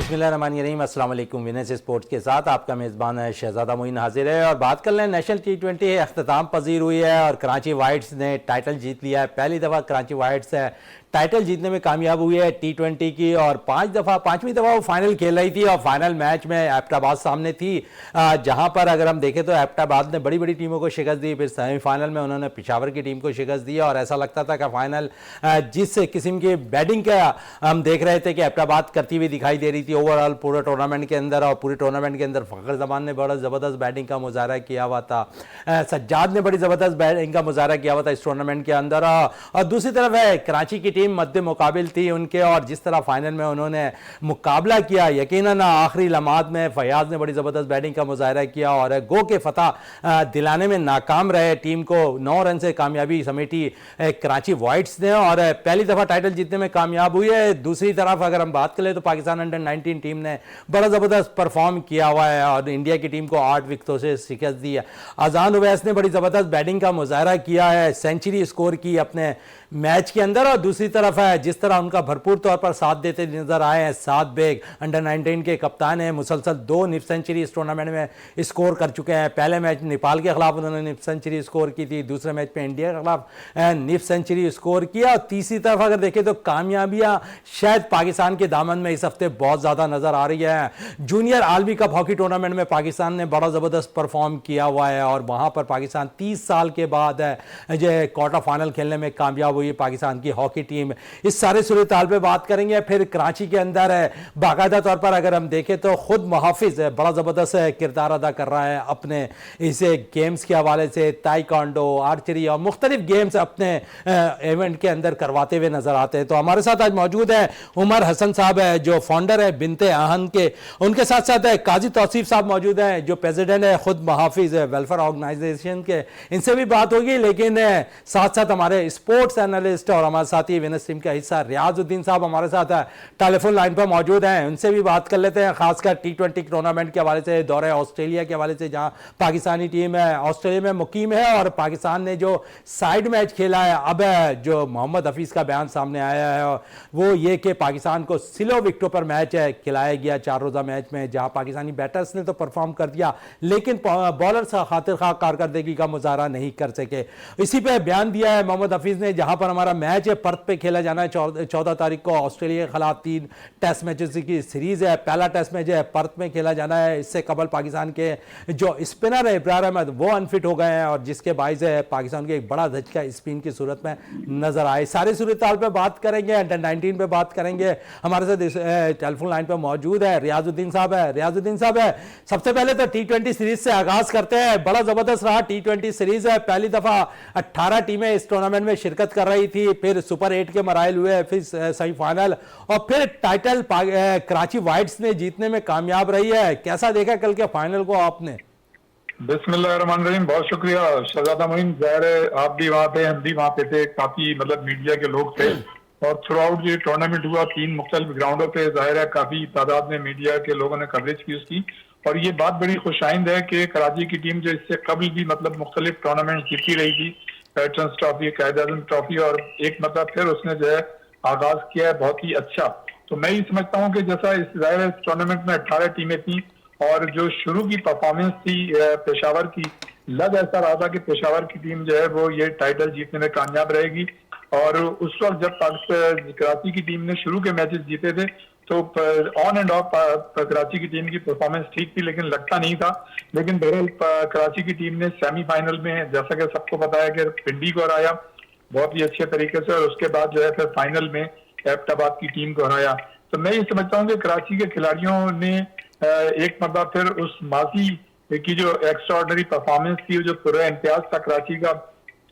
बिस्मिल्लाहिर्रहमानिर्रहीम, अस्सलाम वालेकुम। विनर्स स्पोर्ट्स के साथ आपका मेज़बान है शहजादा मोइन हाजिर है और बात कर लें नेशनल T20 अख्ताम पजीर हुई है और कराची वाइट्स ने टाइटल जीत लिया है। पहली दफ़ा कराची वाइट्स टाइटल जीतने में कामयाब हुई है T20 की और पांचवीं दफ़ा वो फाइनल खेल रही थी और फाइनल मैच में एबटाबाद सामने थी, जहां पर अगर हम देखें तो एबटाबाद ने बड़ी बड़ी टीमों को शिकस्त दी। फिर सेमीफाइनल में उन्होंने पेशावर की टीम को शिकस्त दी और ऐसा लगता था कि फाइनल जिस किस्म की बैटिंग का हम देख रहे थे कि एबटाबाद करती हुई दिखाई दे रही थी ओवरऑल पूरे टूर्नामेंट के अंदर। और पूरे टूर्नामेंट के अंदर फ़खर जमान ने बड़ा ज़बरदस्त बैटिंग का मुजाहरा किया हुआ था, सज्जाद ने बड़ी ज़बरदस्त बैटिंग का मुजाहरा किया हुआ था इस टूर्नामेंट के अंदर। और दूसरी तरफ है कराची की टीम मद्दे मुकाबिल थी उनके और जिस तरह फाइनल में उन्होंने मुकाबला किया, यकीनन आखिरी लम्हात में फयाज ने बड़ी ज़बरदस्त बैटिंग का मुजाहरा किया और गो के फतह दिलाने में नाकाम रहे। टीम को 9 रन से कामयाबी समेटी कराची वाइट्स ने और पहली दफ़ा टाइटल जीतने में कामयाब हुई है। दूसरी तरफ अगर हम बात करें तो पाकिस्तान अंडर 19 टीम ने बड़ा ज़बरदस्त परफॉर्म किया हुआ है और इंडिया की टीम को 8 विकेटों से शिकस्त दी है। अजान उवैस ने बड़ी ज़बरदस्त बैटिंग का मुजाहरा किया है, सेंचुरी स्कोर की अपने मैच के अंदर। और दूसरी तरफ है जिस तरह उनका भरपूर तौर पर साथ देते नजर आए हैं साद बेग, अंडर 19 के कप्तान हैं, मुसलसल 2 निफ सेंचुरी इस टूर्नामेंट में स्कोर कर चुके हैं। पहले मैच नेपाल के खिलाफ उन्होंने निफ सेंचुरी स्कोर की थी, दूसरे मैच में इंडिया के खिलाफ निफ सेंचुरी स्कोर किया। और तीसरी तरफ अगर देखें तो कामयाबियां शायद पाकिस्तान के दामन में इस हफ्ते बहुत ज़्यादा नजर आ रही है। जूनियर आलमी कप हॉकी टूर्नामेंट में पाकिस्तान ने बड़ा ज़बरदस्त परफॉर्म किया हुआ है और वहाँ पर पाकिस्तान 30 साल के बाद जो क्वार्टर फाइनल खेलने में कामयाब हुई पाकिस्तान की हॉकी टीम। इस सारे सूरत हाल पे बात करेंगे। फिर कराची के अंदर बाकायदा तौर पर अगर हम देखें तो खुद मुहाफिज बड़ा ज़बरदस्त किरदार अदा कर रहा है अपने इस गेम्स के हवाले से, ताइक्वांडो, आर्चरी और मुख्तलिफ गेम्स अपने इवेंट के अंदर करवाते हुए नजर आते हैं। तो हमारे साथ आज मौजूद है उमर हसन साहब है जो फाउंडर है बिनते आहन के, उनके साथ साथ है काजी तौसीफ साहब मौजूद हैं जो प्रेसिडेंट है खुद मुहाफिज वेलफेयर ऑर्गेनाइजेशन के, इनसे भी बात होगी। लेकिन साथ साथ हमारे स्पोर्ट्स एनालिस्ट और हमारे साथी विनर्स टीम का हिस्सा रियाजुद्दीन साहब हमारे साथ टेलीफोन लाइन पर मौजूद हैं, उनसे भी बात कर लेते हैं खासकर T20 टूर्नामेंट के हवाले से, दौरे ऑस्ट्रेलिया के हवाले से जहां पाकिस्तानी टीम है ऑस्ट्रेलिया में मुकीम है और पाकिस्तान ने जो साइड मैच खेला है। अब जो मोहम्मद हफीज का बयान सामने आया है वो ये कि पाकिस्तान को सिलो विकेटों पर मैच खिलाया गया 4 रोज़ा मैच में, जहां पाकिस्तानी बैटर्स ने तो परफॉर्म कर दिया लेकिन बॉलर्स खातिर खा कारकर्दगी का मुजाहरा नहीं कर सके। इसी पे बयान दिया है मोहम्मद हफीज ने, जहां पर हमारा मैच है पर्थ पे खेला जाना है 14 तारीख को ऑस्ट्रेलिया के खिलाफ 3 टेस्ट मैचेस की सीरीज है। पहला टेस्ट मैच है पर्थ में खेला जाना है। इससे कबल पाकिस्तान के जो स्पिनर है इब्रार अहमद वो अनफिट हो गए हैं और जिसके बाइस है पाकिस्तान के एक बड़ा झटका स्पिन की सूरत में नजर आए। सारे सूरत हाल पे बात करेंगे, अंडर 19 पे बात करेंगे। हमारे साथ टेलीफोन लाइन पे मौजूद है रियाजुद्दीन साहब है। रियाजुद्दीन साहब है, सबसे पहले तो T20 सीरीज से आगाज करते हैं। बड़ा जबरदस्त रहा T20 सीरीज है, पहली दफा 18 टीमें इस टूर्नामेंट में शिरकत कर रही थी, फिर सुपर 8 के मराइल हुए, फिर सेमीफाइनल और फिर टाइटल कराची वाइट्स ने जीतने में कामयाब रही है। कैसा देखा कल के फाइनल को आपने? बिस्मिल्लाहिर्रहमानिर्रहीम, बहुत शुक्रिया शहजादा मोइन। ज़ाहिर है आप भी वहाँ थे, हम भी वहाँ पे थे, काफी मीडिया के लोग थे और थ्रू आउट ये टूर्नामेंट हुआ 3 मुख्तलिफ ग्राउंडों पे। जाहिर है काफी तादाद में मीडिया के लोगों ने कवरेज की उसकी और ये बात बड़ी खुशाइंद है कि कराची की टीम जो इससे कबल भी मुख्तलिफ टूर्नामेंट जीती रही थी, पैटर्न्स ट्रॉफी, कायद-ए-आज़म ट्रॉफी, और एक फिर उसने जो है आगाज किया है बहुत ही अच्छा। तो मैं ये समझता हूँ कि जैसा इस जाहिर है इस टूर्नामेंट में 18 टीमें थी और जो शुरू की परफॉर्मेंस थी पेशावर की, लग ऐसा रहा था कि पेशावर की टीम जो है वो ये टाइटल जीतने में कामयाब रहेगी। और उस वक्त जब कराची की टीम ने शुरू के मैचेस जीते थे तो ऑन एंड ऑफ कराची की टीम की परफॉर्मेंस ठीक थी लेकिन लगता नहीं था। लेकिन बहरहाल कराची की टीम ने सेमीफाइनल में, जैसा कि सबको पता है कि पिंडी को हराया बहुत ही अच्छे तरीके से और उसके बाद जो है फिर फाइनल में एबटाबाद की टीम को हराया। तो मैं ये समझता हूँ कि कराची के खिलाड़ियों ने एक फिर उस माजी की जो एक्स्ट्राऑर्डिनरी परफॉर्मेंस थी, जो पूरा इम्तियाज था कराची का,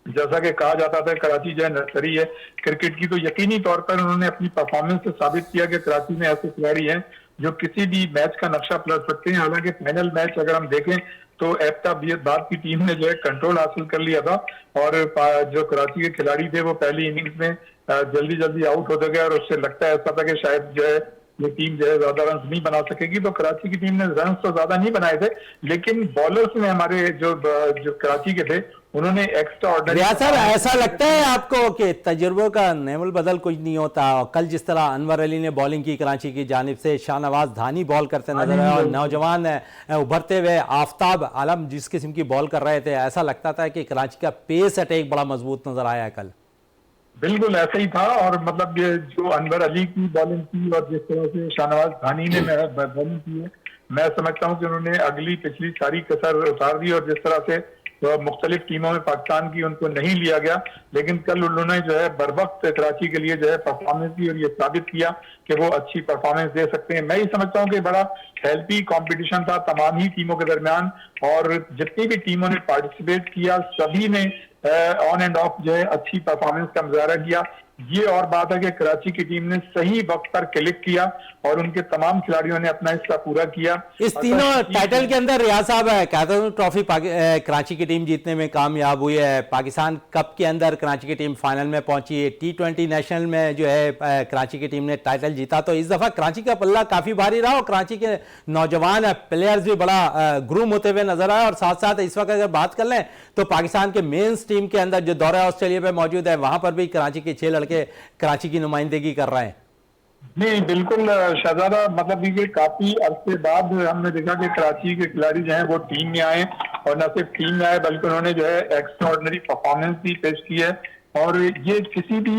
जैसा कि कहा जाता था कराची जो है नर्सरी है क्रिकेट की, तो यकीनी तौर पर उन्होंने अपनी परफॉर्मेंस से साबित किया कि कराची में ऐसे खिलाड़ी हैं जो किसी भी मैच का नक्शा पलट सकते हैं। हालांकि फाइनल मैच अगर हम देखें तो एबटाबाद की टीम ने जो है कंट्रोल हासिल कर लिया था और जो कराची के खिलाड़ी थे वो पहली इनिंग्स में जल्दी जल्दी आउट होते गए और उससे लगता है ऐसा था कि शायद जो है ये टीम जो है ज्यादा रन नहीं बना सकेगी। तो कराची की टीम ने रन तो ज्यादा नहीं बनाए थे लेकिन बॉलर्स ने हमारे जो कराची के थे उन्होंने एक्स्ट्रा रियाज साहब, ऐसा लगता है आपको कि तजुर्बों का नेवल बदल कुछ नहीं होता? और कल जिस तरह अनवर अली ने बॉलिंग की कराची की जानिब से, शाहनवाज धानी बॉल करते नजर आए और नौजवान उभरते हुए आफ्ताब आलम जिस किस्म की बॉल कर रहे थे, ऐसा लगता था कि कराची का पेस अटैक बड़ा मजबूत नजर आया कल। बिल्कुल ऐसा ही था। और मतलब ये जो अनवर अली की बॉलिंग की और जिस तरह से शाहनवाज धानी ने बॉलिंग की है, मैं समझता हूँ कि उन्होंने अगली पिछली सारी कसर उतार दी। और जिस तरह से तो मुख्तलिफ टीमों में पाकिस्तान की उनको नहीं लिया गया, लेकिन कल उन्होंने जो है बर वक्त कराची के लिए जो है परफॉर्मेंस दी और ये साबित किया कि वो अच्छी परफॉर्मेंस दे सकते हैं। मैं ये समझता हूँ कि बड़ा हेल्थी कंपटीशन था तमाम ही टीमों के दरमियान, और जितनी भी टीमों ने पार्टिसिपेट किया सभी ने ऑन एंड ऑफ जो है अच्छी परफॉर्मेंस का मुजाहरा किया। ये और बात है कि कराची की टीम ने सही वक्त पर क्लिक किया और उनके तमाम खिलाड़ियों ने अपना हिस्सा पूरा किया। इस तीनों टाइटल के अंदर रियाज साहब कैथरीन ट्रॉफी कराची की टीम जीतने में कामयाब हुई है, पाकिस्तान कप के अंदर कराची की टीम फाइनल में पहुंची है, T20 नेशनल में जो है कराची की टीम ने टाइटल जीता। तो इस दफा कराची का पल्ला काफी भारी रहा और कराची के नौजवान प्लेयर्स भी बड़ा ग्रूम होते हुए नजर आए। और साथ साथ इस वक्त अगर बात कर लें तो पाकिस्तान के मेंस टीम के अंदर जो दौरा ऑस्ट्रेलिया पे मौजूद है, वहां पर भी कराची के 6 लड़के कराची की नुमाइंदगी कर रहे हैं। नहीं बिल्कुल शहजादा, मतलब ये काफी अरसे बाद हमने देखा कि कराची के खिलाड़ी जो हैं वो टीम में आए, और न सिर्फ टीम में आए बल्कि उन्होंने जो है एक्स्ट्राऑर्डिनरी परफॉर्मेंस भी पेश की है। और ये किसी भी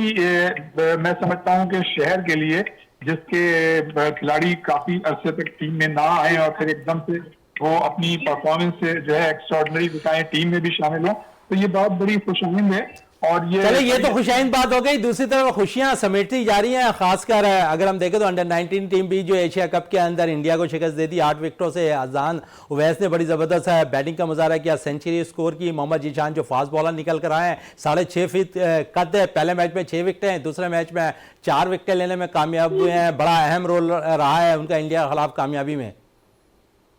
मैं समझता हूँ कि शहर के लिए जिसके खिलाड़ी काफी अरसे तक टीम में ना आए और फिर एकदम से वो अपनी परफॉर्मेंस से जो है एक्स्ट्राऑर्डिनरी दिखाएं, टीम में भी शामिल हो, तो ये बहुत बड़ी खुशनुमा है। और ये तो खुशाइन बात हो गई। दूसरी तरफ खुशियां समेटती जा रही हैं, खासकर अगर हम देखें तो अंडर 19 टीम भी जो एशिया कप के अंदर इंडिया को शिकस्त दे दी 8 विकेटों से। अजान उवैस ने बड़ी जबरदस्त बैटिंग का मुजाहरा किया, सेंचुरी स्कोर की। मोहम्मद जीशान जो फास्ट बॉलर निकल कर आए हैं, 6.5 फीट कद है, पहले मैच में 6 विकेटें, दूसरे मैच में 4 विकेटें लेने में कामयाब हुए हैं। बड़ा अहम रोल रहा है उनका इंडिया के खिलाफ कामयाबी में।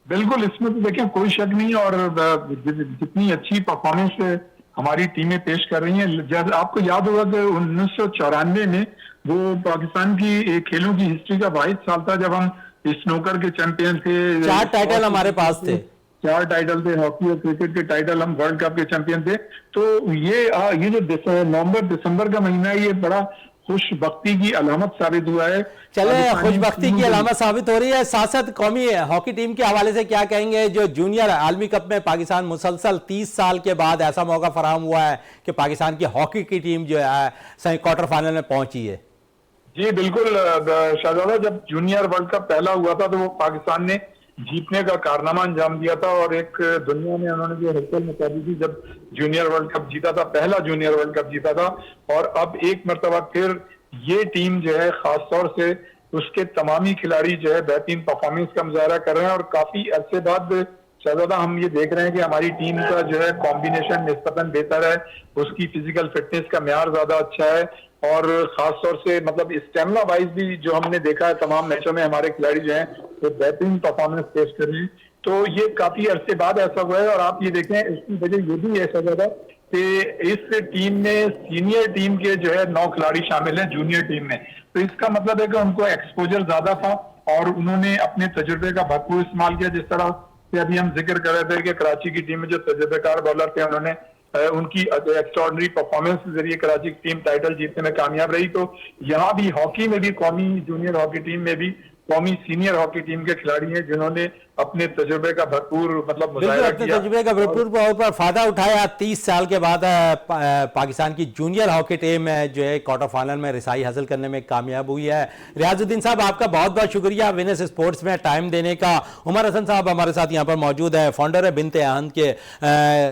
बिल्कुल, इसमें तो देखिए कोई शक नहीं। और जितनी अच्छी परफॉर्मेंस हमारी टीमें पेश कर रही हैं, जब आपको याद होगा कि 1994 में वो पाकिस्तान की खेलों की हिस्ट्री का वाहिद साल था जब हम स्नूकर के चैंपियन थे। 4 टाइटल हमारे पास थे, 4 टाइटल थे, हॉकी और क्रिकेट के टाइटल, हम वर्ल्ड कप के चैंपियन थे। तो ये जो नवंबर दिसंबर का महीना है, ये बड़ा खुशबख्ती की अलामत साबित हुआ है। चले, खुशबख्ती की अलामत साबित हो रही है। साथ साथ कौमी हॉकी टीम के हवाले से क्या कहेंगे? जो जूनियर आलमी कप में पाकिस्तान मुसलसल 30 साल के बाद ऐसा मौका फराहम हुआ है कि पाकिस्तान की हॉकी की टीम जो है क्वार्टर फाइनल में पहुंची है। जी बिल्कुल शाहजादा, जब जूनियर वर्ल्ड कप पहला हुआ था तो वो पाकिस्तान ने जीतने का कारनामा अंजाम दिया था, और एक दुनिया में उन्होंने जो हलचल मचा दी थी जब जूनियर वर्ल्ड कप जीता था, पहला जूनियर वर्ल्ड कप जीता था। और अब एक मरतबा फिर ये टीम जो है खास तौर से उसके तमामी खिलाड़ी जो है बेहतरीन परफॉर्मेंस का मुजाहरा कर रहे हैं। और काफी अरसे बाद शहजादा हम ये देख रहे हैं कि हमारी टीम का जो है कॉम्बिनेशन निस्बतन बेहतर है, उसकी फिजिकल फिटनेस का म्यार ज्यादा अच्छा है, और खास तौर से मतलब स्टेमिना वाइज भी जो हमने देखा है तमाम मैचों में हमारे खिलाड़ी जो हैं वो बेहतरीन परफॉर्मेंस पेश कर रहे हैं। तो ये काफी अरसे बाद ऐसा हुआ है। और आप ये देखें, इसकी वजह ये भी है शहजादा कि इस टीम में सीनियर टीम के जो है 9 खिलाड़ी शामिल हैं जूनियर टीम में। तो इसका मतलब है कि उनको एक्सपोजर ज्यादा था और उन्होंने अपने तजुर्बे का भरपूर इस्तेमाल किया। जिस तरह से अभी हम जिक्र कर रहे थे कि कराची की टीम में जो तजुर्बेकार बॉलर थे उन्होंने उनकी एक्स्ट्राऑर्डिनरी परफॉर्मेंस के जरिए कराची की टीम टाइटल जीतने में कामयाब रही। तो यहाँ भी हॉकी में भी कौमी जूनियर हॉकी टीम में भी कौमी सीनियर हॉकी टीम के खिलाड़ी हैं जिन्होंने अपने तजुर्बे का भरपूर मतलब मुजाहिरा किया, तजुर्बे का भरपूर पर फायदा उठाया। 30 साल के बाद पाकिस्तान की जूनियर हॉकी टीम जो है क्वार्टर फाइनल में रिसाई हासिल करने में कामयाब हुई है। रियाजुद्दीन साहब, आपका बहुत बहुत शुक्रिया विनर्स स्पोर्ट्स में टाइम देने का। उमर हसन साहब हमारे साथ यहाँ पर मौजूद है, फाउंडर है बिनते आहन के।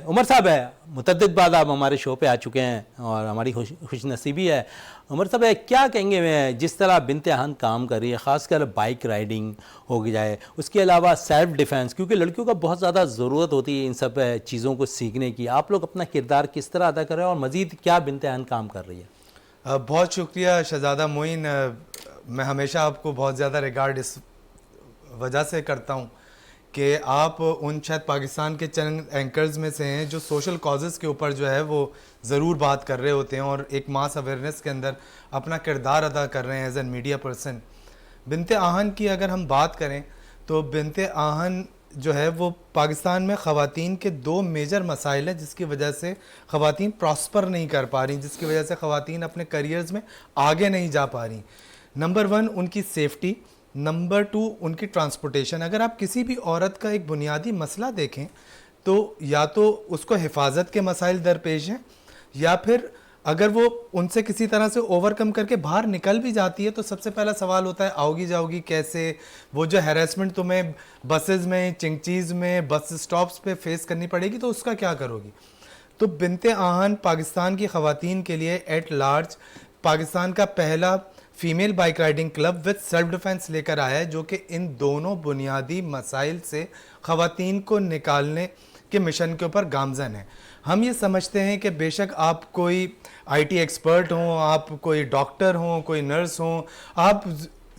उमर साहब है मुतअद्दिद बाद आप हमारे शो पे आ चुके हैं और हमारी खुशनसीबी है। उमर साहब क्या कहेंगे मैं जिस तरह बिनते आहन काम कर रही है, ख़ासकर बाइक राइडिंग हो जाए, उसके अलावा सेल्फ डिफेंस, क्योंकि लड़कियों का बहुत ज़्यादा ज़रूरत होती है इन सब चीज़ों को सीखने की, आप लोग अपना किरदार किस तरह अदा कर रहे हैं और मज़ीद क्या बिनते आहन काम कर रही है? बहुत शुक्रिया शहज़ादा मोइन। मैं हमेशा आपको बहुत ज़्यादा रिगार्ड इस वजह से करता हूँ कि आप उन शायद पाकिस्तान के चंद एंकर्स में से हैं जो सोशल कॉजेज़ के ऊपर जो है वो ज़रूर बात कर रहे होते हैं और एक मास अवेयरनेस के अंदर अपना किरदार अदा कर रहे हैं एज एन मीडिया पर्सन। बिनते आहन की अगर हम बात करें तो बिनते आहन जो है वो पाकिस्तान में ख़वातीन के दो मेजर मसाइल हैं जिसकी वजह से ख़वातीन प्रॉस्पर नहीं कर पा रही, जिसकी वजह से ख़वातीन अपने करियर्स में आगे नहीं जा पा रही। नंबर 1 उनकी सेफ्टी, नंबर 2 उनकी ट्रांसपोर्टेशन। अगर आप किसी भी औरत का एक बुनियादी मसला देखें तो या तो उसको हिफाजत के मसाइल दरपेश हैं, या फिर अगर वो उनसे किसी तरह से ओवरकम करके बाहर निकल भी जाती है तो सबसे पहला सवाल होता है आओगी जाओगी कैसे। वो जो हैरेसमेंट तुम्हें बसेस में, चिंगचीज़ में, बस स्टॉप्स पे फेस करनी पड़ेगी तो उसका क्या करोगी। तो बिनते आहन पाकिस्तान की ख़वातीन के लिए एट लार्ज पाकिस्तान का पहला female bike riding club with self defence लेकर आया है, जो कि इन दोनों बुनियादी मसाइल से ख़वातीन को निकालने के मिशन के ऊपर गामजन है। हम ये समझते हैं कि बेशक आप कोई आईटी एक्सपर्ट हों, आप कोई डॉक्टर हों, कोई नर्स हों, आप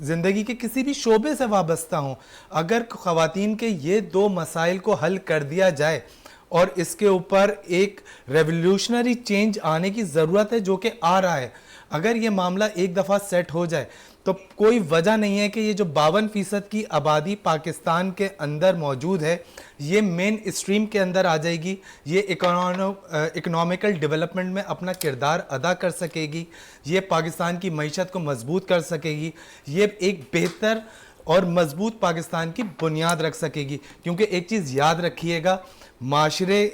ज़िंदगी के किसी भी शोबे से वाबस्ता हों, अगर ख़वातीन के ये दो मसाइल को हल कर दिया जाए और इसके ऊपर एक रेवोल्यूशनरी चेंज आने की ज़रूरत है जो कि आ रहा है। अगर ये मामला एक दफ़ा सेट हो जाए तो कोई वजह नहीं है कि ये जो 52% की आबादी पाकिस्तान के अंदर मौजूद है ये मेन स्ट्रीम के अंदर आ जाएगी, ये इकोनॉमिकल डेवलपमेंट में अपना किरदार अदा कर सकेगी, ये पाकिस्तान की मईशत को मजबूत कर सकेगी, ये एक बेहतर और मजबूत पाकिस्तान की बुनियाद रख सकेगी। क्योंकि एक चीज़ याद रखिएगा, माशरे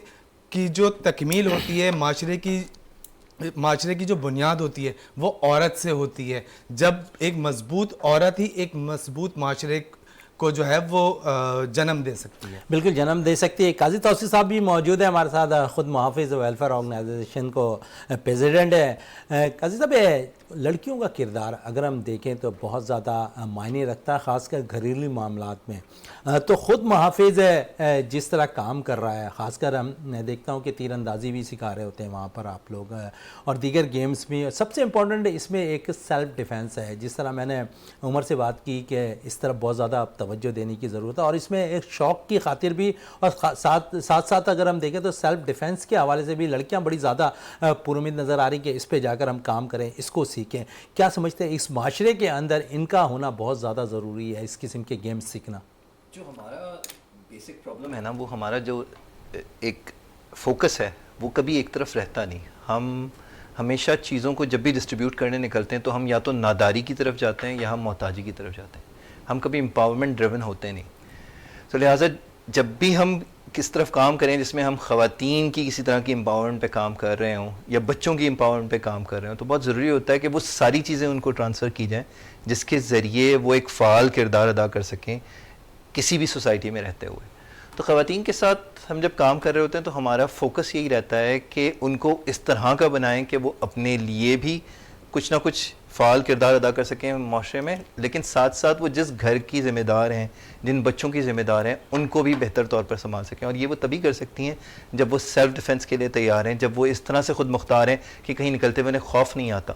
की जो तकमील होती है, माशरे की जो बुनियाद होती है वो औरत से होती है। जब एक मजबूत औरत ही एक मजबूत माशरे को जो है वो जन्म दे सकती है। बिल्कुल जन्म दे सकती है। काजी तौसीफ साहब भी मौजूद है हमारे साथ, ख़ुद मुहाफ़िज़ वेलफेयर ऑर्गेनाइजेशन को प्रेसिडेंट है। काजी साहब, लड़कियों का किरदार अगर हम देखें तो बहुत ज़्यादा मायने रखता है, ख़ासकर घरेलू मामलात में। तो ख़ुद मुहाफ़िज़ जिस तरह काम कर रहा है, ख़ासकर मैं देखता हूँ कि तीरंदाजी भी सिखा रहे होते हैं वहाँ पर आप लोग, और दीगर गेम्स भी। सबसे इम्पॉर्टेंट इसमें एक सेल्फ़ डिफेंस है। जिस तरह मैंने उमर से बात की कि इस तरफ बहुत ज़्यादा तवज्जो देने की ज़रूरत है, और इसमें एक शौक़ की खातिर भी, और साथ अगर हम देखें तो सेल्फ़ डिफेंस के हवाले से भी लड़कियाँ बड़ी ज़्यादा पुरुमिद नज़र आ रही कि इस पर जाकर हम काम करें, इसको सीखें। क्या समझते हैं इस माशरे के अंदर इनका होना बहुत ज़्यादा ज़रूरी है, इस किस्म के गेम्स सीखना? जो हमारा बेसिक प्रॉब्लम है ना, वो हमारा जो एक फोकस है वो कभी एक तरफ रहता नहीं। हम हमेशा चीज़ों को जब भी डिस्ट्रीब्यूट करने निकलते हैं तो हम या तो नादारी की तरफ जाते हैं या हम मोहताजी की तरफ जाते हैं। हम कभी एम्पावरमेंट ड्रिवन होते नहीं। तो लिहाजा जब भी हम किस तरफ काम करें जिसमें हम ख़वातीन की किसी तरह की एम्पावरमेंट पे काम कर रहे हों या बच्चों की एम्पावरमेंट पे काम कर रहे हों, तो बहुत ज़रूरी होता है कि वो सारी चीज़ें उनको ट्रांसफ़र की जाएँ जिसके ज़रिए वो एक फ़ाल किरदार अदा कर सकें किसी भी सोसाइटी में रहते हुए। तो ख़वातीन के साथ हम जब काम कर रहे होते हैं तो हमारा फोकस यही रहता है कि उनको इस तरह का बनाएं कि वो अपने लिए भी कुछ ना कुछ फ़ाल किरदार अदा कर सकें माशरे में, लेकिन साथ साथ वो जिस घर की ज़िम्मेदार हैं, जिन बच्चों की ज़िम्मेदार हैं, उनको भी बेहतर तौर पर संभाल सकें। और ये वो तभी कर सकती हैं जब वो सेल्फ़ डिफेंस के लिए तैयार हैं, जब वो इस तरह से ख़ुद मुख्तार हैं कि कहीं निकलते हुए उन्हें खौफ नहीं आता।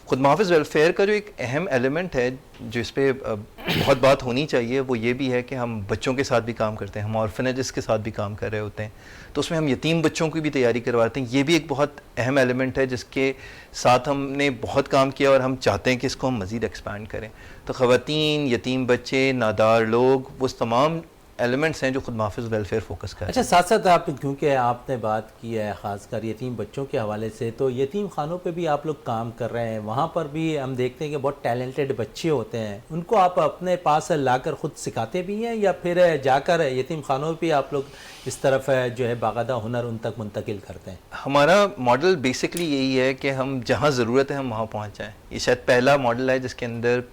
खुद मुहाफ़िज़ वेलफेयर का जो एक अहम एलिमेंट है जो इस पर बहुत बात होनी चाहिए वो ये भी है कि हम बच्चों के साथ भी काम करते हैं, हम ऑर्फनेजेस के साथ भी काम कर रहे होते हैं, तो उसमें हम यतीम बच्चों की भी तैयारी करवाते हैं। ये भी एक बहुत अहम एलिमेंट है जिसके साथ हमने बहुत काम किया और हम चाहते हैं कि इसको हम मज़ीद एक्सपैंड करें। तो ख़वातीन, यतीम बच्चे, नादार लोग, वो तमाम एलिमेंट्स हैं जो खुद मुहाफ़िज़ वेलफेयर फोकस कर। अच्छा, साथ साथ आप, क्योंकि आपने बात की है ख़ासकर यतीम बच्चों के हवाले से, तो यतीम खानों पे भी आप लोग काम कर रहे हैं। वहाँ पर भी हम देखते हैं कि बहुत टैलेंटेड बच्चे होते हैं, उनको आप अपने पास लाकर ख़ुद सिखाते भी हैं या फिर जाकर यतीम खानों पर आप लोग इस तरफ जो है बाकायदा हुनर उन तक मुंतकिल करते हैं? हमारा मॉडल बेसिकली यही है कि हम जहाँ ज़रूरत है हम वहाँ पहुँच जाएँ। ये शायद पहला मॉडल है जिसके अंदर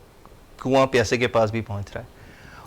कुआँ प्यासे के पास भी पहुँच रहा है,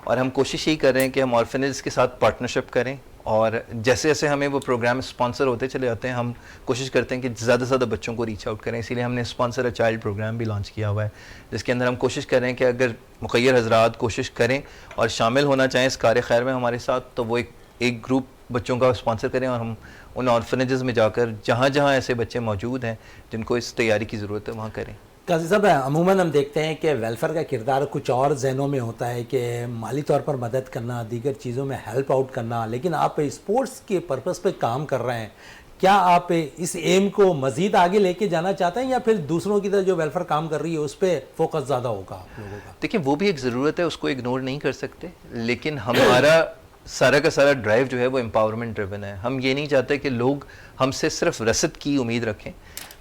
और हम कोशिश यही कर रहे हैं कि हम ऑर्फनेज के साथ पार्टनरशिप करें, और जैसे जैसे हमें वो प्रोग्राम स्पॉन्सर होते चले जाते हैं हम कोशिश करते हैं कि ज़्यादा से ज़्यादा बच्चों को रीच आउट करें। इसीलिए हमने स्पॉन्सर अ चाइल्ड प्रोग्राम भी लॉन्च किया हुआ है, जिसके अंदर हम कोशिश कर रहे हैं कि अगर मुखय्यर हजरात कोशिश करें और शामिल होना चाहें इस कार्य खैर में हमारे साथ, तो वो एक ग्रुप बच्चों का स्पॉन्सर करें और हम उन ऑर्फनेजेस में जाकर जहाँ जहाँ ऐसे बच्चे मौजूद हैं जिनको इस तैयारी की ज़रूरत है वहाँ करें। काजी साहब, अमूमन हम देखते हैं कि वेलफेयर का किरदार कुछ और जहनों में होता है कि माली तौर पर मदद करना, दीगर चीज़ों में हेल्प आउट करना, लेकिन आप स्पोर्ट्स के पर्पस पे काम कर रहे हैं। क्या आप इस एम को मज़ीद आगे लेके जाना चाहते हैं या फिर दूसरों की तरह जो वेलफेयर काम कर रही है उस पर फोकस ज़्यादा होगा आप लोगों का? देखिए, वो भी एक ज़रूरत है, उसको इग्नोर नहीं कर सकते, लेकिन हमारा सारा का सारा ड्राइव जो है वो एम्पावरमेंट ड्रिवन है। हम ये नहीं चाहते कि लोग हमसे सिर्फ रसद की उम्मीद रखें,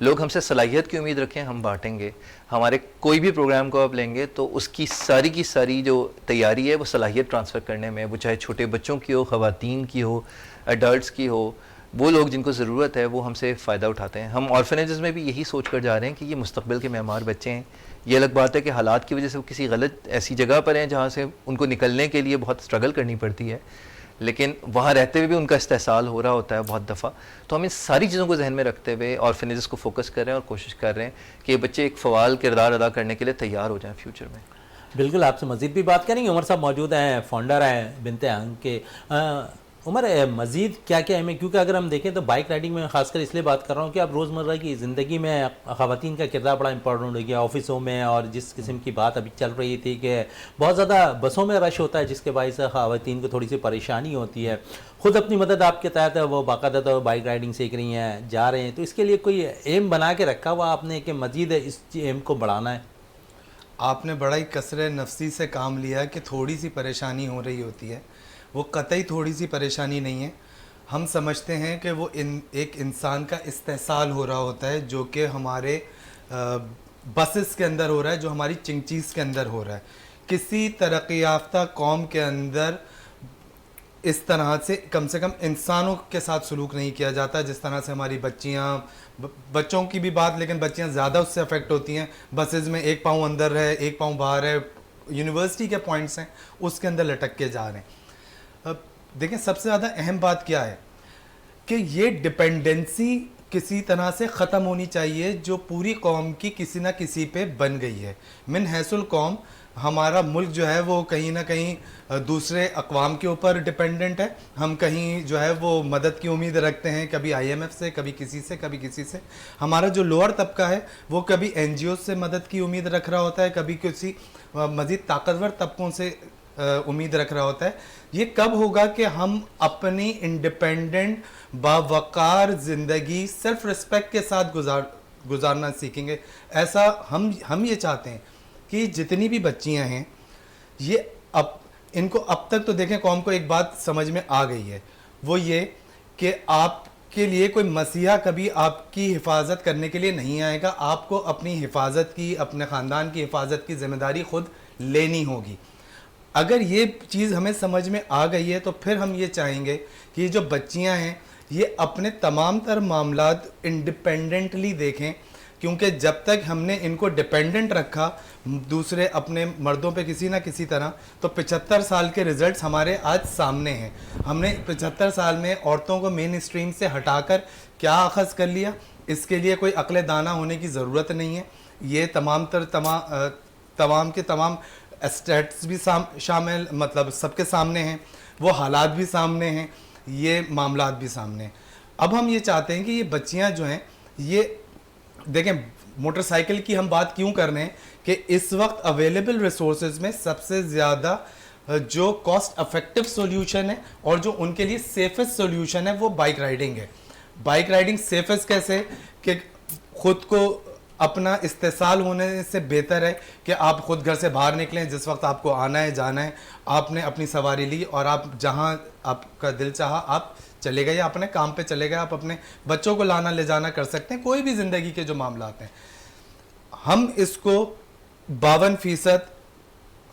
लोग हमसे सलाहियत की उम्मीद रखें। हम बांटेंगे, हमारे कोई भी प्रोग्राम को आप लेंगे तो उसकी सारी की सारी जो तैयारी है वो सलाहियत ट्रांसफ़र करने में, वो चाहे छोटे बच्चों की हो, ख़वातीन की हो, एडल्ट्स की हो, वो लोग जिनको ज़रूरत है वो हमसे फ़ायदा उठाते हैं। हम ऑर्फनेजेस में भी यही सोच कर जा रहे हैं कि ये मुस्तक़बिल के मेहमान बच्चे हैं। ये अलग बात है कि हालात की वजह से वो किसी गलत ऐसी जगह पर हैं जहाँ से उनको निकलने के लिए बहुत स्ट्रगल करनी पड़ती है, लेकिन वहाँ रहते हुए भी उनका इस्तेसाल हो रहा होता है बहुत दफ़ा। तो हम इन सारी चीज़ों को जहन में रखते हुए ऑर्फनेजेस को फोकस कर रहे हैं और कोशिश कर रहे हैं कि ये बच्चे एक फ़वाल किरदार अदा करने के लिए तैयार हो जाएँ फ्यूचर में। बिल्कुल, आपसे मज़ीद भी बात करेंगे। उमर साहब मौजूद हैं, फाउंडर हैं बिनते आहन के। उमर, मज़ीद क्या क्या है, क्योंकि अगर हम देखें तो बाइक राइडिंग में ख़ासकर इसलिए बात कर रहा हूँ कि अब रोज़मर्रा की ज़िंदगी में ख़वातीन का किरदार बड़ा इंपॉर्टेंट हो गया ऑफिसों में, और जिस किस्म की बात अभी चल रही थी कि बहुत ज़्यादा बसों में रश होता है जिसके बायस ख़वातीन को थोड़ी सी परेशानी होती है। ख़ुद अपनी मदद आपके तहत वो बाकायदा तो बाइक राइडिंग सीख रही हैं, जा रहे हैं, तो इसके लिए कोई एम बना के रखा हुआ आपने कि मज़ीद इस एम को बढ़ाना है? आपने बड़ा ही कसरे नफसी से काम लिया है कि थोड़ी सी परेशानी हो रही होती है, वो कतई थोड़ी सी परेशानी नहीं है। हम समझते हैं कि वो एक इंसान का इस्तेसाल हो रहा होता है जो कि हमारे बसेस के अंदर हो रहा है, जो हमारी चिंगचीज़ के अंदर हो रहा है। किसी तरक्की याफ्ता कौम के अंदर इस तरह से कम इंसानों के साथ सलूक नहीं किया जाता जिस तरह से हमारी बच्चों की भी बात, लेकिन बच्चियां ज़्यादा उससे अफेक्ट होती हैं। बसेज में एक पाँव अंदर है, एक पाँव बाहर है, यूनिवर्सिटी के पॉइंट्स हैं उसके अंदर लटक के जा रहे हैं। अब देखें, सबसे ज़्यादा अहम बात क्या है कि ये डिपेंडेंसी किसी तरह से ख़त्म होनी चाहिए जो पूरी कौम की किसी ना किसी पे बन गई है। मिन हैसुल कौम हमारा मुल्क जो है वो कहीं ना कहीं दूसरे अक़वाम के ऊपर डिपेंडेंट है। हम कहीं जो है वो मदद की उम्मीद रखते हैं, कभी IMF से, कभी किसी से। हमारा जो लोअर तबका है वो कभी NGO से मदद की उम्मीद रख रहा होता है, कभी किसी मज़ीद ताकतवर तबकों से उम्मीद रख रहा होता है। ये कब होगा कि हम अपनी इंडिपेंडेंट बावकार ज़िंदगी सेल्फ रिस्पेक्ट के साथ गुजारना सीखेंगे? ऐसा हम ये चाहते हैं कि जितनी भी बच्चियां हैं ये इनको अब तक तो देखें, कौम को एक बात समझ में आ गई है, वो ये कि आपके लिए कोई मसीहा कभी आपकी हिफाजत करने के लिए नहीं आएगा। आपको अपनी हिफाजत की, अपने ख़ानदान की हिफाजत की ज़िम्मेदारी खुद लेनी होगी। अगर ये चीज़ हमें समझ में आ गई है तो फिर हम ये चाहेंगे कि ये जो बच्चियां हैं ये अपने तमाम तर मामलात इंडिपेंडेंटली देखें, क्योंकि जब तक हमने इनको डिपेंडेंट रखा दूसरे अपने मर्दों पे किसी ना किसी तरह, तो 75 साल के रिजल्ट्स हमारे आज सामने हैं। हमने 75 साल में औरतों को मेन स्ट्रीम से हटाकर क्या अखज़ कर लिया, इसके लिए कोई अक्ल दाना होने की ज़रूरत नहीं है। ये तमाम के तमाम स्टेट्स भी शामिल, मतलब सबके सामने हैं, वो हालात भी सामने हैं, ये मामलात भी सामने हैं। अब हम ये चाहते हैं कि ये बच्चियां जो हैं, ये देखें, मोटरसाइकिल की हम बात क्यों कर रहे हैं कि इस वक्त अवेलेबल रिसोर्सेज में सबसे ज़्यादा जो कॉस्ट इफेक्टिव सॉल्यूशन है और जो उनके लिए सेफेस्ट सॉल्यूशन है वो बाइक राइडिंग है। बाइक राइडिंग सेफेस्ट कैसे कि खुद को अपना इस्तेसाल होने से बेहतर है कि आप खुद घर से बाहर निकलें, जिस वक्त आपको आना है जाना है, आपने अपनी सवारी ली और आप जहां आपका दिल चाहा आप चले गए, अपने काम पे चले गए, आप अपने बच्चों को लाना ले जाना कर सकते हैं। कोई भी ज़िंदगी के जो मामलात हैं, हम इसको 52%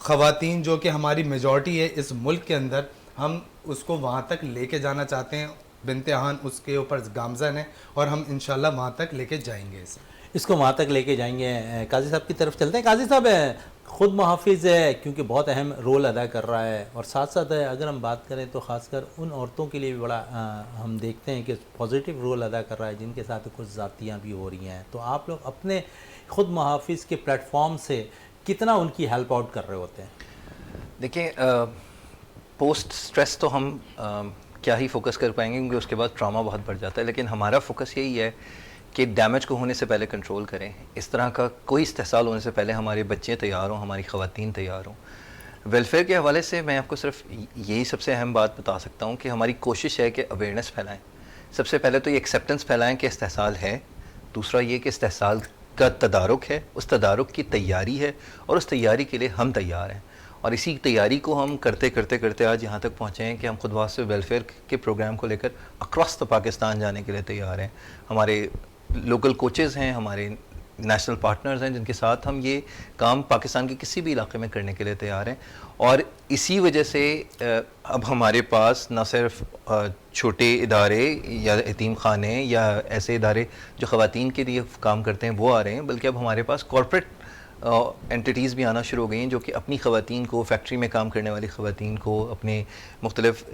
ख़वातीन जो कि हमारी मेजॉरिटी है इस मुल्क के अंदर, हम उसको वहाँ तक लेके जाना चाहते हैं। बिनते आहन उसके ऊपर गामज़न है और हम इंशाल्लाह वहाँ तक लेके जाएंगे। इसको वहाँ तक लेके जाएंगे। काजी साहब की तरफ चलते हैं। काजी साहब, ख़ुद मुहाफ़िज़ है क्योंकि बहुत अहम रोल अदा कर रहा है, और साथ साथ अगर हम बात करें तो ख़ासकर उन औरतों के लिए भी बड़ा हम देखते हैं कि पॉजिटिव रोल अदा कर रहा है जिनके साथ कुछ ज़ातियाँ भी हो रही हैं। तो आप लोग अपने ख़ुद मुहाफ़िज़ के प्लेटफॉर्म से कितना उनकी हेल्प आउट कर रहे होते हैं? देखिए, पोस्ट स्ट्रेस तो हम क्या ही फोकस कर पाएंगे क्योंकि उसके बाद ट्रॉमा बहुत बढ़ जाता है, लेकिन हमारा फोकस यही है कि डैमेज को होने से पहले कंट्रोल करें। इस तरह का कोई इस्तेसाल होने से पहले हमारे बच्चे तैयार हों, हमारी ख़वातीन तैयार हों। वेलफेयर के हवाले से मैं आपको सिर्फ यही सबसे अहम बात बता सकता हूँ कि हमारी कोशिश है कि अवेयरनेस फैलाएं। सबसे पहले तो ये एक्सेप्टेंस फैलाएं कि इस्तेसाल है, दूसरा ये कि इस्तेसाल का तदारुक है, उस तदारुक की तैयारी है और उस तैयारी के लिए हम तैयार हैं। और इसी तैयारी को हम करते करते करते आज यहाँ तक पहुँचे हैं कि हम खुद वास्ते वेलफेयर के प्रोग्राम को लेकर अक्रॉस द पाकिस्तान जाने के लिए तैयार हैं। हमारे लोकल कोचेज़ हैं, हमारे नेशनल पार्टनर्स हैं जिनके साथ हम ये काम पाकिस्तान के किसी भी इलाके में करने के लिए तैयार हैं। और इसी वजह से अब हमारे पास न सिर्फ छोटे इदारे या यतीम खाने या ऐसे इदारे जो ख़वातीन के लिए काम करते हैं वो आ रहे हैं, बल्कि अब हमारे पास कॉर्पोरेट एंटिटीज़ भी आना शुरू हो गई हैं जो कि अपनी ख़वातीन को, फैक्ट्री में काम करने वाली ख़वातीन को, अपने मुख्तलिफ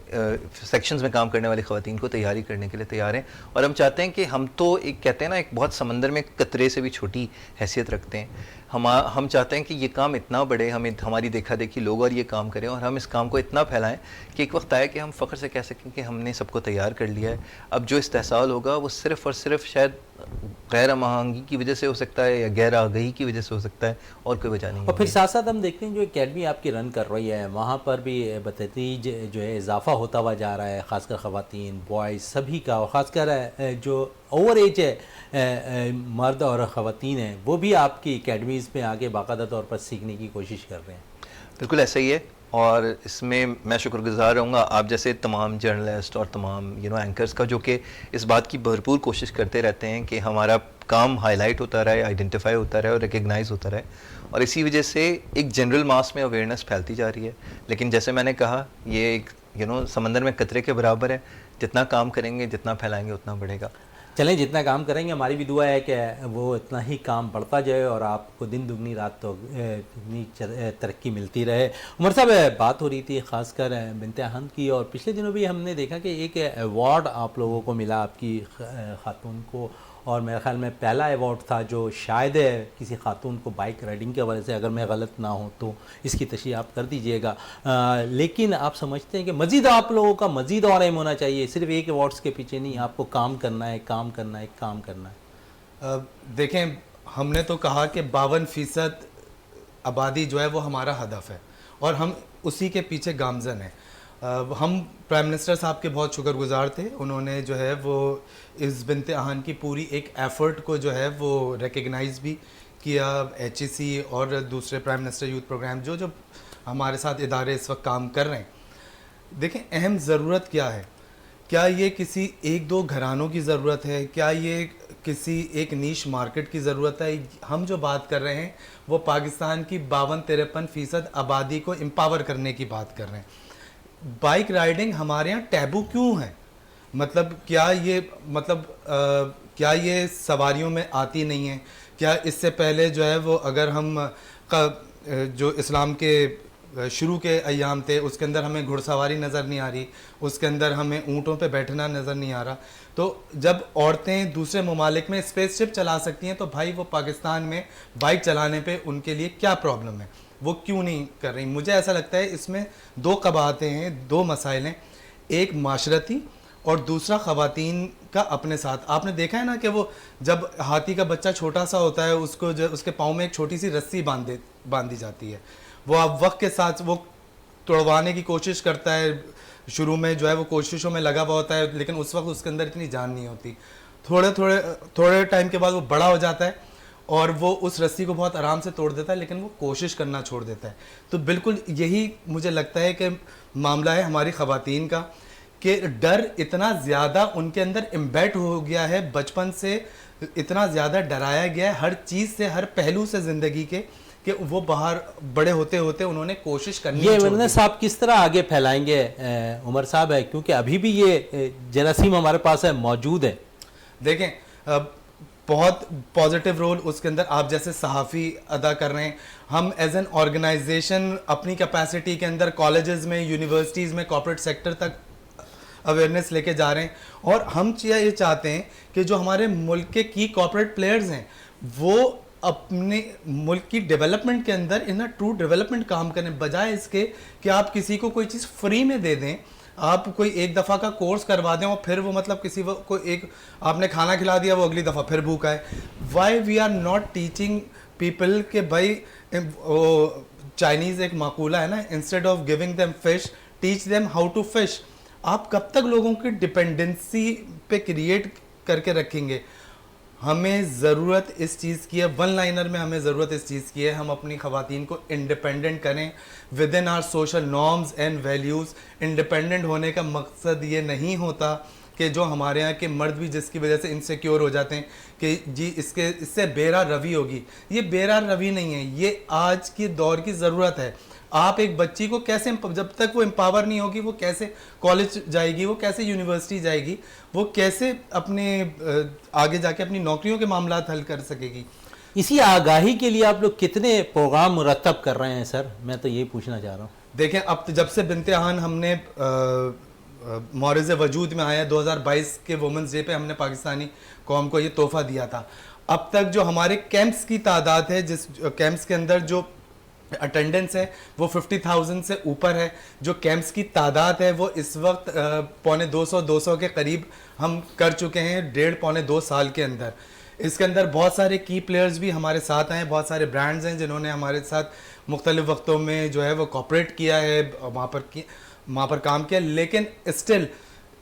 सेक्शंस में काम करने वाली ख़वातीन को तैयारी करने के लिए तैयार हैं। और हम चाहते हैं कि हम तो एक कहते हैं ना, एक बहुत समंदर में कतरे से भी छोटी हैसियत रखते हैं। हम चाहते हैं कि ये काम इतना बढ़े, हमें हमारी देखा देखी लोग और ये काम करें और हम इस काम को इतना फैलाएं कि एक वक्त आए कि हम फ़ख्र से कह सकें कि हमने सबको तैयार कर लिया है। अब जो इस्तेहसाल होगा वो सिर्फ़ और सिर्फ शायद गैर महंगी की वजह से हो सकता है या गैर आगही की वजह से हो सकता है, और कोई वजह नहीं। और फिर साथ साथ हम देखते हैं जो एकेडमी आपकी रन कर रही है वहाँ पर भी बतदरीज जो है इजाफा होता हुआ जा रहा है, ख़ासकर ख़वातीन, बॉयज़ सभी का, और ख़ासकर जो ओवर एज है मर्द और ख़वातीन हैं वो भी आपकी एकेडमीज़ में आगे बाकायदा तौर पर सीखने की कोशिश कर रहे हैं। बिल्कुल ऐसा ही है, और इसमें मैं शुक्रगुजार रहूँगा आप जैसे तमाम जर्नलिस्ट और तमाम एंकर्स का, जो कि इस बात की भरपूर कोशिश करते रहते हैं कि हमारा काम हाईलाइट होता रहे, आइडेंटिफाई होता रहे और रिकग्नाइज होता रहे, और इसी वजह से एक जनरल मास में अवेयरनेस फैलती जा रही है। लेकिन जैसे मैंने कहा, ये एक समंदर में कतरे के बराबर है, जितना काम करेंगे, जितना फैलाएंगे उतना बढ़ेगा। चलें, जितना काम करेंगे हमारी भी दुआ है कि वो इतना ही काम बढ़ता जाए और आपको दिन दुगनी रात तो दुगनी तरक्की मिलती रहे। उमर साहब, बात हो रही थी ख़ासकर बिन्ते अहन की, और पिछले दिनों भी हमने देखा कि एक अवार्ड आप लोगों को मिला, आपकी खातून को, और मेरे ख्याल में पहला अवार्ड था जो शायद किसी खातून को बाइक राइडिंग के वजह से, अगर मैं गलत ना हूँ तो इसकी तशरीह आप कर दीजिएगा। लेकिन आप समझते हैं कि मज़ीद आप लोगों का मज़ीद और एम होना चाहिए, सिर्फ एक अवार्ड्स के पीछे नहीं, आपको काम करना है, काम करना है, काम करना है। देखें, हमने तो कहा कि 52% आबादी जो है वो हमारा हदफ है और हम उसी के पीछे गामजन हैं। हम प्राइम मिनिस्टर साहब के बहुत शुक्रगुजार थे, उन्होंने जो है वो इस बिन्ते अहान की पूरी एक एफ़र्ट को जो है वो रिकग्नाइज़ भी किया। HEC और दूसरे प्राइम मिनिस्टर यूथ प्रोग्राम जो हमारे साथ इदारे इस वक्त काम कर रहे हैं। देखें, अहम ज़रूरत क्या है? क्या ये किसी एक दो घरानों की ज़रूरत है? क्या ये किसी एक नीश मार्केट की ज़रूरत है? हम जो बात कर रहे हैं वो पाकिस्तान की 52-53% आबादी को एम्पावर करने की बात कर रहे हैं। बाइक राइडिंग हमारे यहाँ टैबू क्यों है? मतलब क्या ये सवारियों में आती नहीं है? क्या इससे पहले जो है वो, अगर हम जो इस्लाम के शुरू के अयाम थे उसके अंदर हमें घुड़सवारी नज़र नहीं आ रही, उसके अंदर हमें ऊँटों पे बैठना नज़र नहीं आ रहा, तो जब औरतें दूसरे ममालिक में स्पेसशिप चला सकती हैं तो भाई वो पाकिस्तान में बाइक चलाने पे उनके लिए क्या प्रॉब्लम है? वो क्यों नहीं कर रही? मुझे ऐसा लगता है इसमें दो कबाहतें हैं, दो मसाइल हैं, एक माशरती और दूसरा ख़वातीन का अपने साथ। आपने देखा है ना कि वो जब हाथी का बच्चा छोटा सा होता है उसको उसके पाँव में एक छोटी सी रस्सी बांधी जाती है, वो आप वक्त के साथ वो तोड़वाने की कोशिश करता है, शुरू में जो है वो कोशिशों में लगा हुआ होता है, लेकिन उस वक्त उसके अंदर इतनी जान नहीं होती। थोड़े टाइम के बाद वो बड़ा हो जाता है और वो उस रस्सी को बहुत आराम से तोड़ देता है, लेकिन वो कोशिश करना छोड़ देता है। तो बिल्कुल यही मुझे लगता है कि मामला है हमारी ख़वातीन का, कि डर इतना ज़्यादा उनके अंदर एम्बेड हो गया है, बचपन से इतना ज़्यादा डराया गया है हर चीज़ से, हर पहलू से ज़िंदगी के, कि वो बाहर बड़े होते होते उन्होंने कोशिश करनी ये अवेयरनेस आप किस तरह आगे फैलाएंगे उमर साहब है, क्योंकि अभी भी ये जरासीम हमारे पास है, मौजूद है। देखें, बहुत पॉजिटिव रोल उसके अंदर आप जैसे सहाफ़ी अदा कर रहे हैं। हम एज एन ऑर्गेनाइजेशन अपनी कैपेसिटी के अंदर कॉलेजेस में, यूनिवर्सिटीज़ में, कॉर्पोरेट सेक्टर तक अवेयरनेस लेके जा रहे हैं, और हम ये चाहते हैं कि जो हमारे मुल्क के की कॉर्पोरेट प्लेयर्स हैं वो अपने मुल्क की डेवलपमेंट के अंदर इन ट्रू डेवलपमेंट काम करें, बजाय इसके कि आप किसी को कोई चीज़ फ्री में दे दें, आप कोई एक दफ़ा का कोर्स करवा दें और फिर वो मतलब किसी को एक आपने खाना खिला दिया, वो अगली दफ़ा फिर भूखा है। Why we are not teaching people के भाई, चाइनीज़ एक माकूला है ना, instead of giving them fish teach them how to fish. आप कब तक लोगों की डिपेंडेंसी पे क्रिएट करके रखेंगे? हमें ज़रूरत इस चीज़ की है, वन लाइनर में हमें ज़रूरत इस चीज़ की है, हम अपनी ख़वातीन को इंडिपेंडेंट करें with in are social norms and values. Independent होने का मकसद ये नहीं होता कि जो हमारे यहाँ के मर्द भी जिसकी वजह से इनसिक्योर हो जाते हैं कि जी इससे बेरा रवि होगी, ये बेरा रवि नहीं है, ये आज के दौर की ज़रूरत है। आप एक बच्ची को कैसे, जब तक वो एम्पावर नहीं होगी, वो कैसे कॉलेज जाएगी, वो कैसे यूनिवर्सिटी जाएगी, वो कैसे अपने आगे जाके अपनी नौकरियों के मामलात हल कर सकेगी। इसी आगाही के लिए आप लोग कितने प्रोग्राम मुरतब कर रहे हैं सर? मैं तो ये पूछना चाह रहा हूँ। देखें, अब तो जब से बिंतहान हमने मौरज़ वजूद में आया 2022 के वुमेंस डे पे हमने पाकिस्तानी कौम को ये तोहफा दिया था, अब तक जो हमारे कैंप्स की तादाद है, जिस कैंप्स के अंदर जो अटेंडेंस है वो 50,000 से ऊपर है, जो कैंप्स की तादाद है वो इस वक्त पौने 200 के करीब हम कर चुके हैं 1.5-2 साल के अंदर। इसके अंदर बहुत सारे की प्लेयर्स भी हमारे साथ आए हैं, बहुत सारे ब्रांड्स हैं जिन्होंने हमारे साथ मुख्तलिफ वक्तों में जो है वो कॉपरेट किया है, वहाँ पर काम किया। लेकिन स्टिल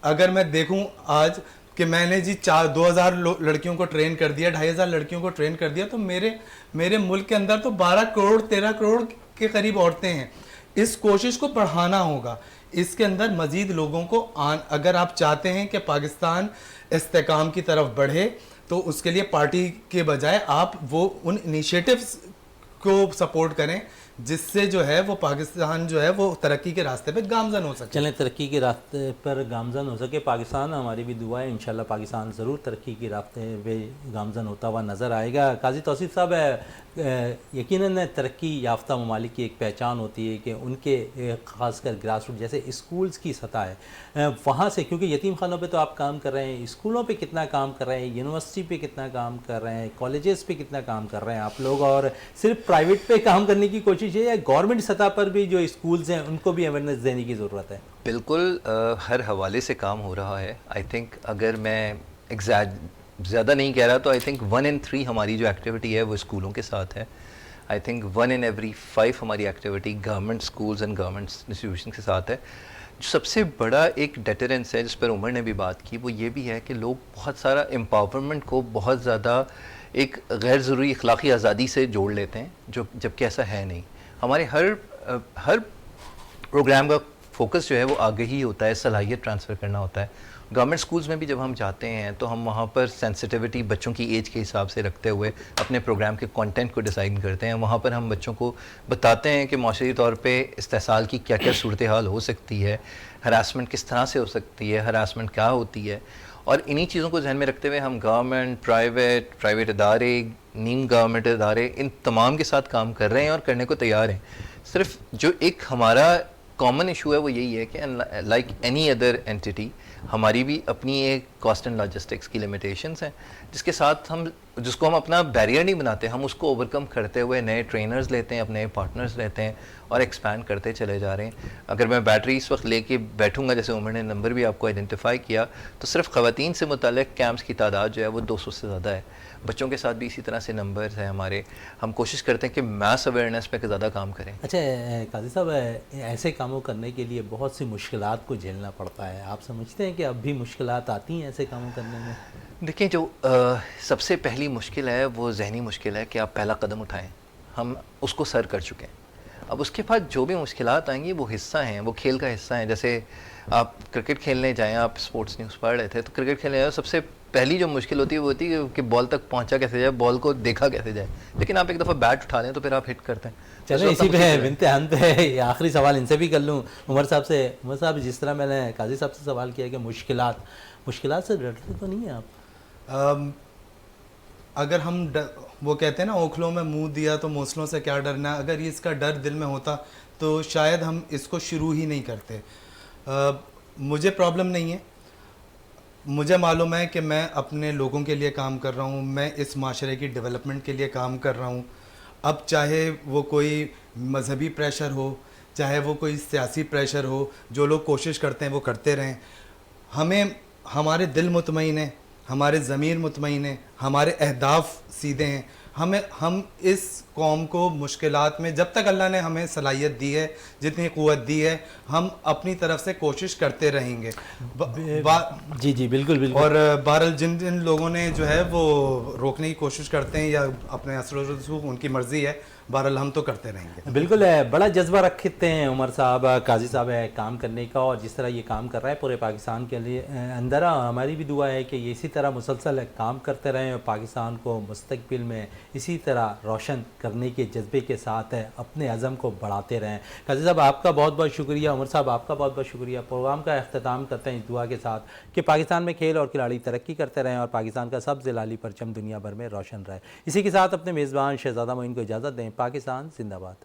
अगर मैं देखूँ आज कि मैंने जी 2000 लड़कियों को ट्रेन कर दिया, 2500 लड़कियों को ट्रेन कर दिया, तो मेरे मुल्क के अंदर तो 12 करोड़ 13 करोड़ के करीब औरतें हैं। इस कोशिश को बढ़ाना होगा, इसके अंदर मज़ीद लोगों को अगर आप चाहते हैं कि पाकिस्तान इस्तेकाम की तरफ बढ़े तो उसके लिए पार्टी के बजाय आप वो उन इनिशिएटिव्स को सपोर्ट करें जिससे जो है वो पाकिस्तान जो है वो तरक्की के रास्ते पे गामजन हो सके। चलें, तरक्की के रास्ते पर गामजन हो सके पाकिस्तान, हमारी भी दुआ है इंशाल्लाह पाकिस्तान ज़रूर तरक्की के रास्ते पे गामजन होता हुआ नज़र आएगा। काजी तौसीफ साहब, यकीनन तरक्की याफ्ता ममालिक की एक पहचान होती है कि उनके ख़ासकर ग्रास रूट जैसे स्कूल्स की सतह है वहाँ से, क्योंकि यतीम खानों पे तो आप काम कर रहे हैं, स्कूलों पे कितना काम कर रहे हैं, यूनिवर्सिटी पे कितना काम कर रहे हैं, कॉलेजेस पे कितना काम कर रहे हैं आप लोग, और सिर्फ प्राइवेट पे काम करने की कोशिश है या गवर्नमेंट सतह पर भी जो स्कूल्स हैं उनको भी अवेयरनेस देने की ज़रूरत है? बिल्कुल, हर हवाले से काम हो रहा है। आई थिंक अगर मैं ज़्यादा नहीं कह रहा तो आई थिंक 1 in 3 हमारी जो एक्टिविटी है वो स्कूलों के साथ है। आई थिंक 1 in every 5 हमारी activity government schools and government institution के साथ है। जो सबसे बड़ा एक डेटरेंस है जिस पर उमर ने भी बात की वो ये भी है कि लोग बहुत सारा एम्पावरमेंट को बहुत ज़्यादा एक गैर ज़रूरी अखलाक़ी आज़ादी से जोड़ लेते हैं, जो जबकि ऐसा है नहीं। हमारे हर प्रोग्राम का फोकस जो है वो आगे ही होता है, सलाहियत ट्रांसफ़र करना होता है। गवर्नमेंट स्कूल्स में भी जब हम जाते हैं तो हम वहाँ पर सेंसिटिविटी बच्चों की एज के हिसाब से रखते हुए अपने प्रोग्राम के कंटेंट को डिसाइड करते हैं। वहाँ पर हम बच्चों को बताते हैं कि माशरी तौर पे इस्तेसाल की क्या क्या सूरत हाल हो सकती है, हरासमेंट किस तरह से हो सकती है, हरासमेंट क्या होती है, और इन्हीं चीज़ों को जहन में रखते हुए हम गवर्नमेंट, प्राइवेट इदारे, नीम गवर्नमेंट इदारे, इन तमाम के साथ काम कर रहे हैं और करने को तैयार हैं। सिर्फ जो एक हमारा कॉमन इशू है वो यही है कि लाइक एनी अदर एंटिटी हमारी भी अपनी एक कॉस्ट एंड लॉजिस्टिक्स की लिमिटेशंस हैं, जिसको हम अपना बैरियर नहीं बनाते, हम उसको ओवरकम करते हुए नए ट्रेनर्स लेते हैं, अपने पार्टनर्स लेते हैं और एक्सपैंड करते चले जा रहे हैं। अगर मैं बैटरी इस वक्त लेके बैठूंगा, जैसे उमर ने नंबर भी आपको आइडेंटिफाई किया, तो सिर्फ ख़वातीन से मुताल्लिक़ कैंप्स की तादाद जो है वो 200 से ज़्यादा है। बच्चों के साथ भी इसी तरह से नंबर्स हैं हमारे। हम कोशिश करते हैं कि मैस अवेयरनेस पे ज़्यादा काम करें। अच्छा काजी साहब, ऐसे कामों करने के लिए बहुत सी मुश्किलात को झेलना पड़ता है, आप समझते हैं कि अब भी मुश्किलात आती हैं ऐसे कामों करने में? देखिए, जो सबसे पहली मुश्किल है वो जहनी मुश्किल है कि आप पहला कदम उठाएं। हम उसको सर कर चुके हैं। अब उसके बाद जो भी मुश्किलात आएंगी वो हिस्सा हैं, वो खेल का हिस्सा है। जैसे आप क्रिकेट खेलने जाएं, आप स्पोर्ट्स न्यूज़ पढ़ रहे थे, तो क्रिकेट खेलने जाए सबसे पहली जो मुश्किल होती है वो होती है कि बॉल तक पहुंचा कैसे जाए, बॉल को देखा कैसे जाए। लेकिन आप एक दफ़ा बैट उठा लें तो फिर आप हिट करते हैं। चलो इसी पे बिनते अंत है आखिरी सवाल इनसे भी कर लूँ उमर साहब से। उमर साहब, जिस तरह मैंने काजी साहब से सवाल किया कि मुश्किलात से डरते तो नहीं हैं आप? अगर हम वो कहते हैं ना, ओखलों में मुंह दिया तो मौसलों से क्या डरना, अगर ये इसका डर दिल में होता तो शायद हम इसको शुरू ही नहीं करते। मुझे प्रॉब्लम नहीं है, मुझे मालूम है कि मैं अपने लोगों के लिए काम कर रहा हूँ, मैं इस माशरे की डेवलपमेंट के लिए काम कर रहा हूँ। अब चाहे वो कोई मजहबी प्रेशर हो, चाहे वो कोई सियासी प्रेशर हो, जो लोग कोशिश करते हैं वो करते रहें। हमें हमारे दिल मुतमईन है, हमारे ज़मीर मुतमईन है, हमारे अहदाफ सीधे हैं, हम इस कौम को मुश्किलात में, जब तक अल्लाह ने हमें सलाहियत दी है, जितनी क़ुव्वत दी है, हम अपनी तरफ से कोशिश करते रहेंगे। जी जी बिल्कुल बिल्कुल। और बहरहाल जिन जिन लोगों ने जो है वो रोकने की कोशिश करते हैं या अपने असर व रसूख, उनकी मर्ज़ी है, बहरहाल हम तो करते रहेंगे। बिल्कुल है, बड़ा जज्बा रखते हैं उमर साहब, काजी साहब है काम करने का, और जिस तरह ये काम कर रहा है पूरे पाकिस्तान के लिए अंदर, हमारी भी दुआ है कि ये इसी तरह मुसलसल काम करते रहें और पाकिस्तान को मुस्तकबिल में इसी तरह रोशन करने के जज्बे के साथ अपने अज़म को बढ़ाते रहें। काजी साहब आपका बहुत बहुत शुक्रिया, उमर साहब आपका बहुत बहुत शुक्रिया। प्रोग्राम का अख्ताम करते हैं इस दुआ के साथ कि पाकिस्तान में खेल और खिलाड़ी तरक्की करते रहें और पाकिस्तान का सब ज़िलाली परचम दुनिया भर में रोशन रहे। इसी के साथ अपने मेज़बान शहज़ादा मोइन को इजाज़त दें। पाकिस्तान जिंदाबाद।